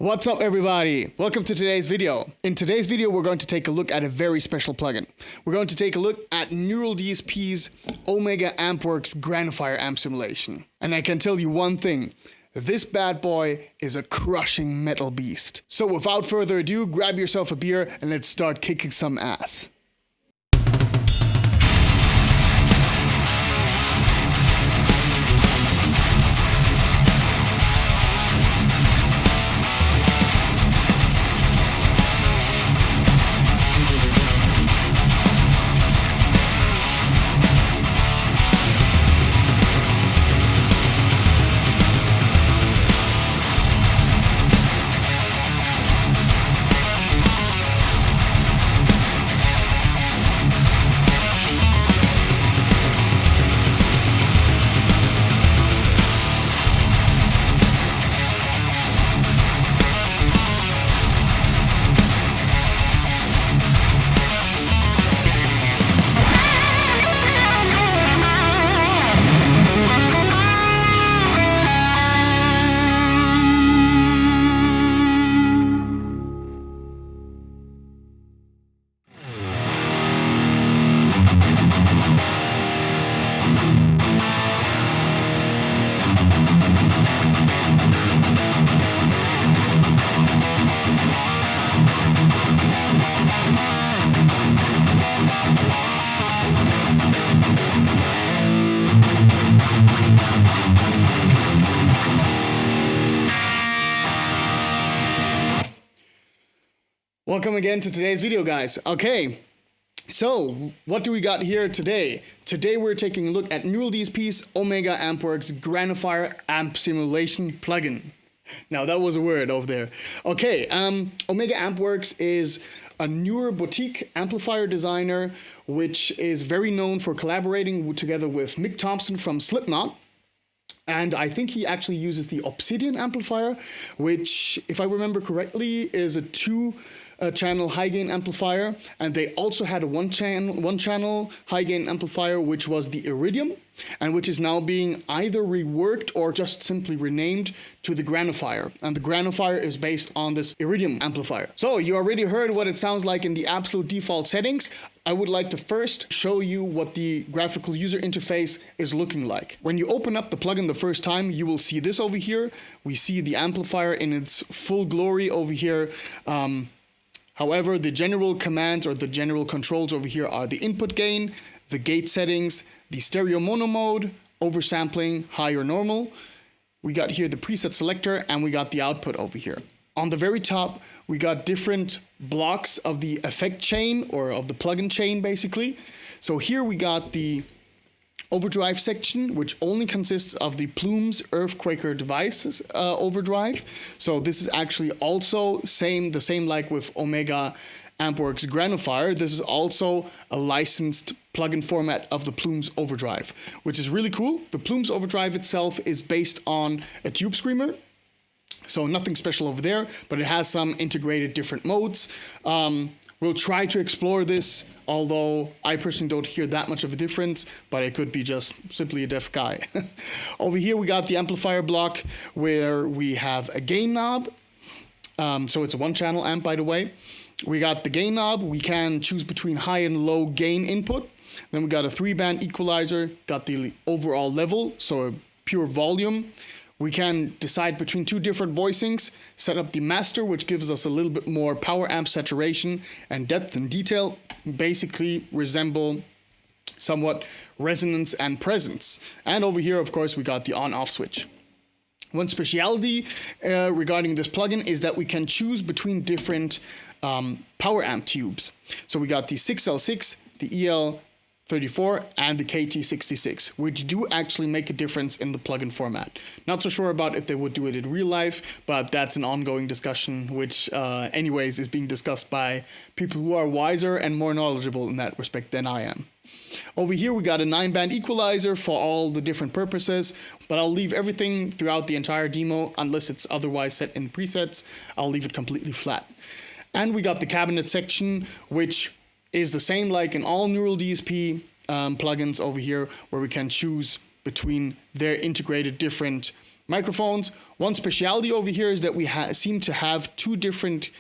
What's up everybody? Welcome to today's video. In today's video we're going to take a look at a very special plugin. We're going to take a look at Neural DSP's Omega-Ampworks Granophyre amp simulation. And I can tell you one thing, this bad boy is a crushing metal beast. So without further ado, grab yourself a beer and let's start kicking some ass. Welcome again to today's video, guys. Okay, so what do we got here today? Today we're taking a look at Neural DSP's Omega-Ampworks Granophyre amp simulation plugin. Now that was a word over there. Okay, Omega-Ampworks is a newer boutique amplifier designer which is very known for collaborating together with Mick Thompson from Slipknot. And I think he actually uses the Obsidian amplifier, which, if I remember correctly, is a two-channel high-gain amplifier. And they also had a one-channel high-gain amplifier, which was the Iridium, and which is now being either reworked or just simply renamed to the Granophyre. And the Granophyre is based on this Iridium amplifier. So you already heard what it sounds like in the absolute default settings. I would like to first show you what the graphical user interface is looking like. When you open up the plugin the first time, you will see this over here. We see the amplifier in its full glory over here. However, the general commands or the general controls over here are the input gain, the gate settings, the stereo mono mode, oversampling, high or normal. We got here the preset selector and we got the output over here. On the very top, we got different blocks of the effect chain or of the plugin chain basically. So here we got the overdrive section, which only consists of the Plumes Earthquaker Devices overdrive. So this is actually also the same like with Omega-Ampworks Granophyre. This is also a licensed plugin format of the Plumes overdrive, which is really cool. The Plumes overdrive itself is based on a tube screamer. So nothing special over there, but it has some integrated different modes. We'll try to explore this, although I personally don't hear that much of a difference, but it could be just simply a deaf guy. Over here we got the amplifier block where we have a gain knob. So it's a one-channel amp, by the way. We got the gain knob. We can choose between high and low gain input. Then we got a 3-band equalizer, got the overall level, so a pure volume. We can decide between two different voicings, set up the master, which gives us a little bit more power amp saturation and depth and detail, basically resemble somewhat resonance and presence. And over here, of course, we got the on-off switch. One speciality regarding this plugin is that we can choose between different power amp tubes. So we got the 6L6, the EL34 and the KT66, which do actually make a difference in the plugin format. Not so sure about if they would do it in real life, but that's an ongoing discussion, which anyways is being discussed by people who are wiser and more knowledgeable in that respect than I am. Over here we got a 9-band equalizer for all the different purposes, but I'll leave everything throughout the entire demo unless it's otherwise set in presets. I'll leave it completely flat. And we got the cabinet section, which is the same like in all Neural DSP plugins over here, where we can choose between their integrated different microphones. One speciality over here is that we seem to have two different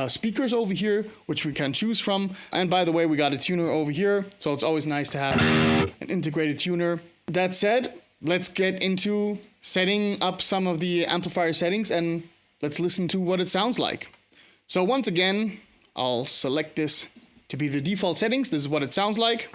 speakers over here, which we can choose from. And by the way, we got a tuner over here, so it's always nice to have an integrated tuner. That said, let's get into setting up some of the amplifier settings and let's listen to what it sounds like. So once again, I'll select this to be the default settings. This is what it sounds like.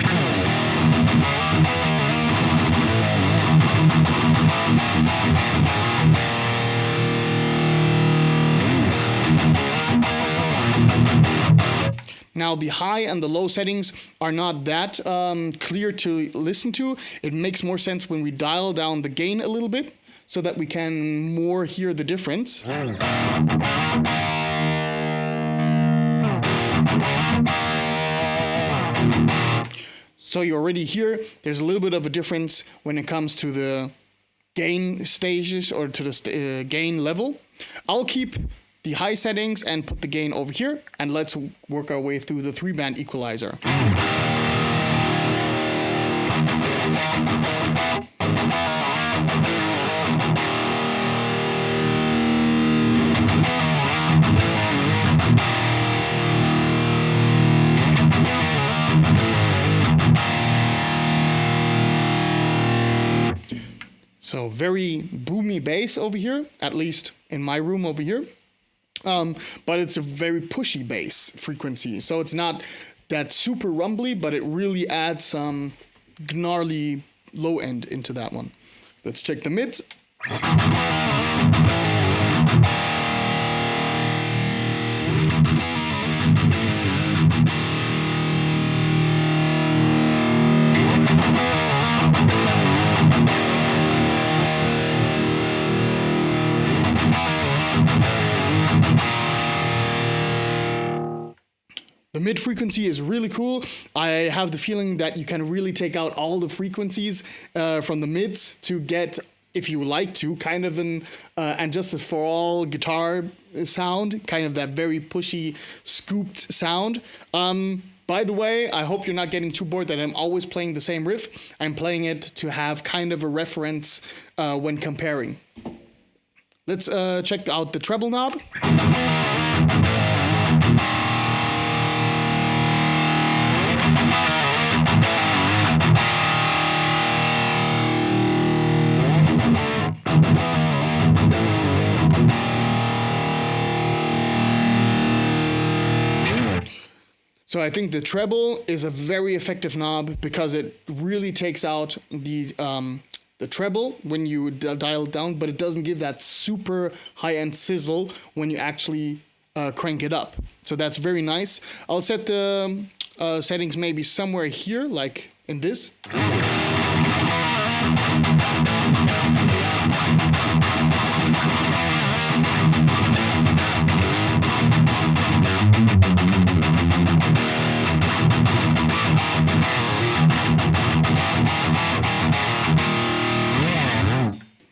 Now the high and the low settings are not that clear to listen to. It makes more sense when we dial down the gain a little bit so that we can more hear the difference. So you already hear there's a little bit of a difference when it comes to the gain stages or to the gain level. I'll keep the high settings and put the gain over here, and let's work our way through the 3-band equalizer. So very boomy bass over here, at least in my room over here. But it's a very pushy bass frequency. So it's not that super rumbly, but it really adds some gnarly low end into that one. Let's check the mids. The mid frequency is really cool. I have the feeling that you can really take out all the frequencies from the mids to get, if you like to, kind of an and just for all guitar sound, kind of that very pushy, scooped sound. By the way, I hope you're not getting too bored that I'm always playing the same riff. I'm playing it to have kind of a reference when comparing. Let's check out the treble knob. So I think the treble is a very effective knob because it really takes out the treble when you dial it down, but it doesn't give that super high-end sizzle when you actually crank it up. So that's very nice. I'll set the settings maybe somewhere here, like in this.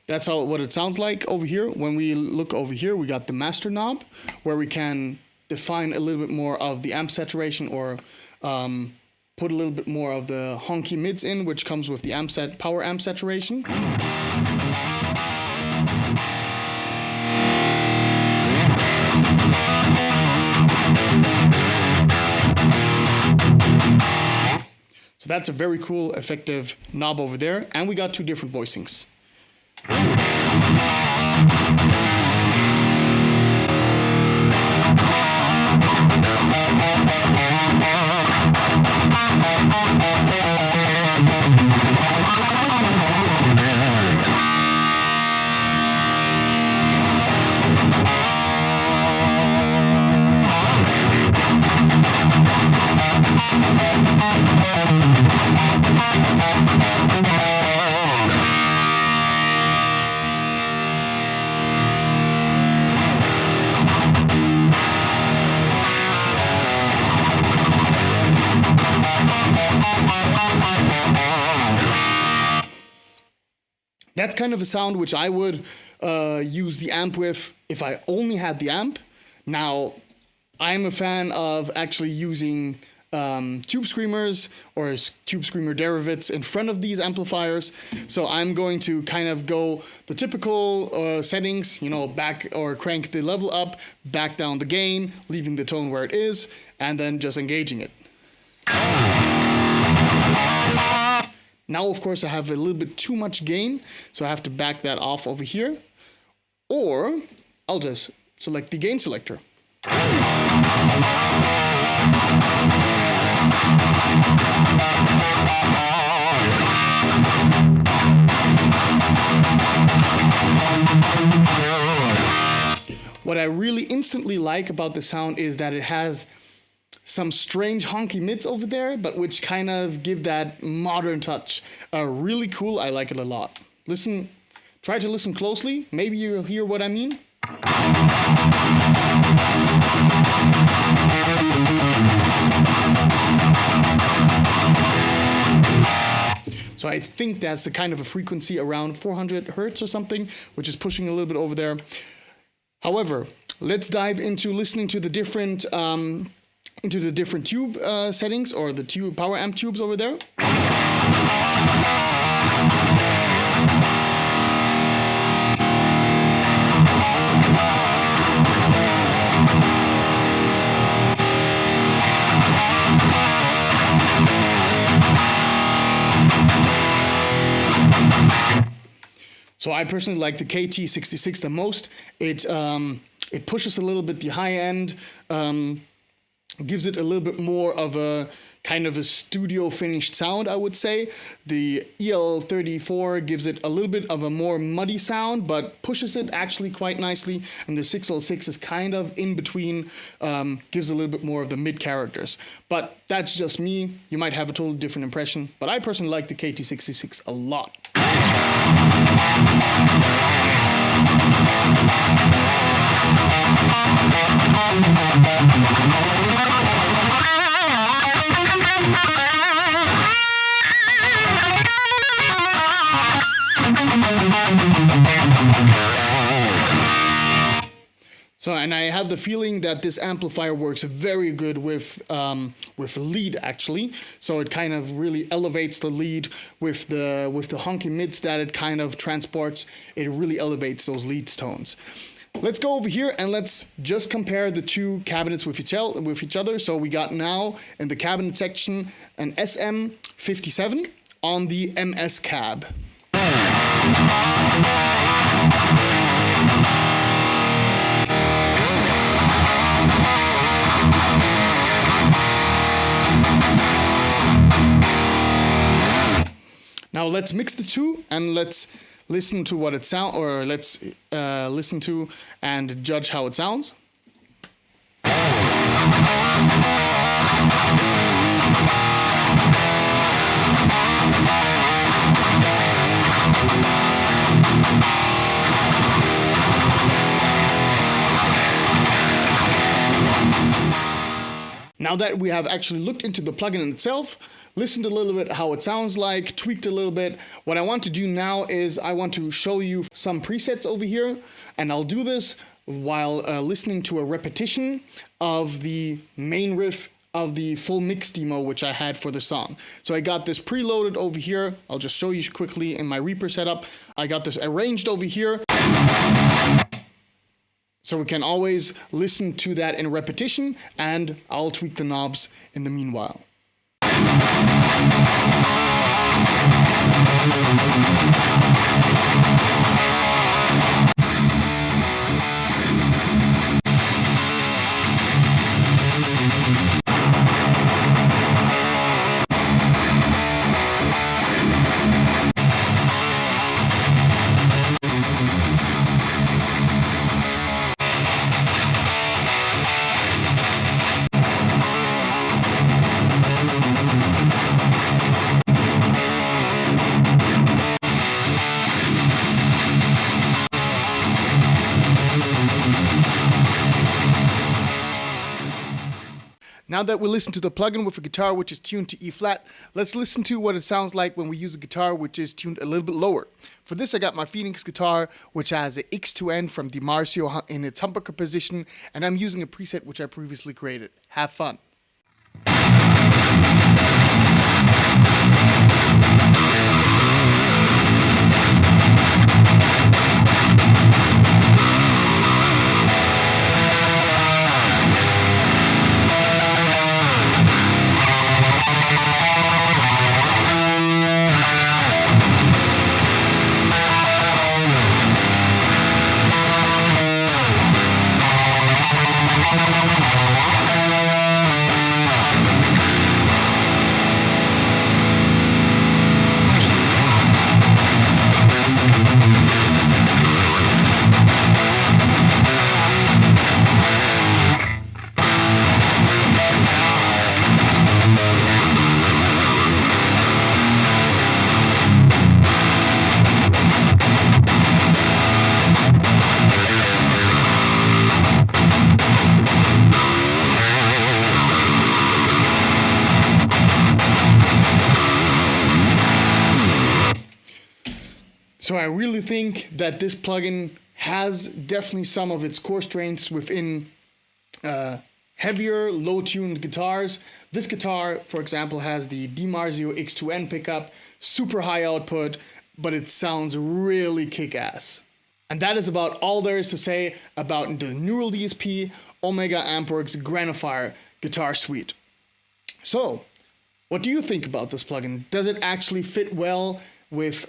That's what it sounds like over here. When we look over here, we got the master knob where we can define a little bit more of the amp saturation or put a little bit more of the honky mids in, which comes with the power amp saturation. So that's a very cool, effective knob over there. And we got two different voicings. That's kind of a sound which I would use the amp with if I only had the amp. Now, I'm a fan of actually using tube screamers or tube screamer derivatives in front of these amplifiers. So I'm going to kind of go the typical settings, you know, back or crank the level up, back down the gain, leaving the tone where it is, and then just engaging it. Now, of course, I have a little bit too much gain, so I have to back that off over here. Or I'll just select the gain selector. What I really instantly like about the sound is that it has some strange honky mids over there, but which kind of give that modern touch. Really cool. I like it a lot. Listen, try to listen closely. Maybe you'll hear what I mean. So I think that's the kind of a frequency around 400 hertz or something, which is pushing a little bit over there. However, let's dive into listening to the different tube settings, or the tube power amp tubes over there. So I personally like the KT66 the most. It pushes a little bit the high end, gives it a little bit more of a kind of a studio finished sound, I would say. The EL34 gives it a little bit of a more muddy sound, but pushes it actually quite nicely. And the 606 is kind of in between, gives a little bit more of the mid characters. But that's just me. You might have a totally different impression, but I personally like the KT66 a lot. So, and I have the feeling that this amplifier works very good with lead actually. So it kind of really elevates the lead with the honky mids that it kind of transports. It really elevates those lead tones. Let's go over here and let's just compare the two cabinets with each other. So we got now in the cabinet section an SM57 on the MS cab. Now let's mix the two and let's listen to what it sounds, or let's listen to and judge how it sounds. Now that we have actually looked into the plugin itself, listened a little bit how it sounds like, tweaked a little bit, what I want to do now is I want to show you some presets over here, and I'll do this while listening to a repetition of the main riff of the full mix demo which I had for the song. So I got this preloaded over here. I'll just show you quickly in my Reaper setup. I got this arranged over here. So we can always listen to that in repetition, and I'll tweak the knobs in the meanwhile. Now that we listen to the plugin with a guitar which is tuned to E flat, let's listen to what it sounds like when we use a guitar which is tuned a little bit lower. For this I got my Phoenix guitar which has a X2N from the Marcio in its humbucker position, and I'm using a preset which I previously created. Have fun. So I really think that this plugin has definitely some of its core strengths within heavier, low-tuned guitars. This guitar, for example, has the DiMarzio X2N pickup, super high output, but it sounds really kick-ass. And that is about all there is to say about the Neural DSP Omega-Ampworks Granophyre guitar suite. So, what do you think about this plugin? Does it actually fit well with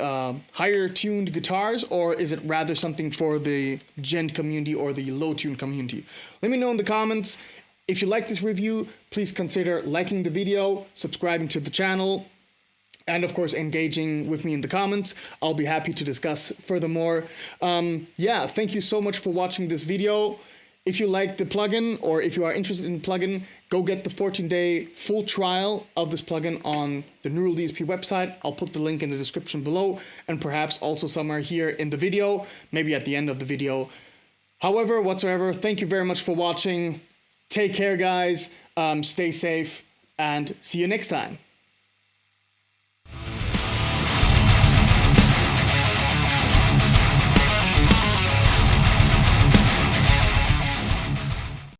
higher tuned guitars, or is it rather something for the gent community or the low tuned community? Let me know in the comments. If you like this review, please consider liking the video, subscribing to the channel, and of course engaging with me in the comments. I'll be happy to discuss furthermore. Yeah, thank you so much for watching this video. If you like the plugin, or if you are interested in the plugin, go get the 14-day full trial of this plugin on the Neural DSP website. I'll put the link in the description below, and perhaps also somewhere here in the video, maybe at the end of the video. However, whatsoever, thank you very much for watching. Take care, guys. Stay safe, and see you next time.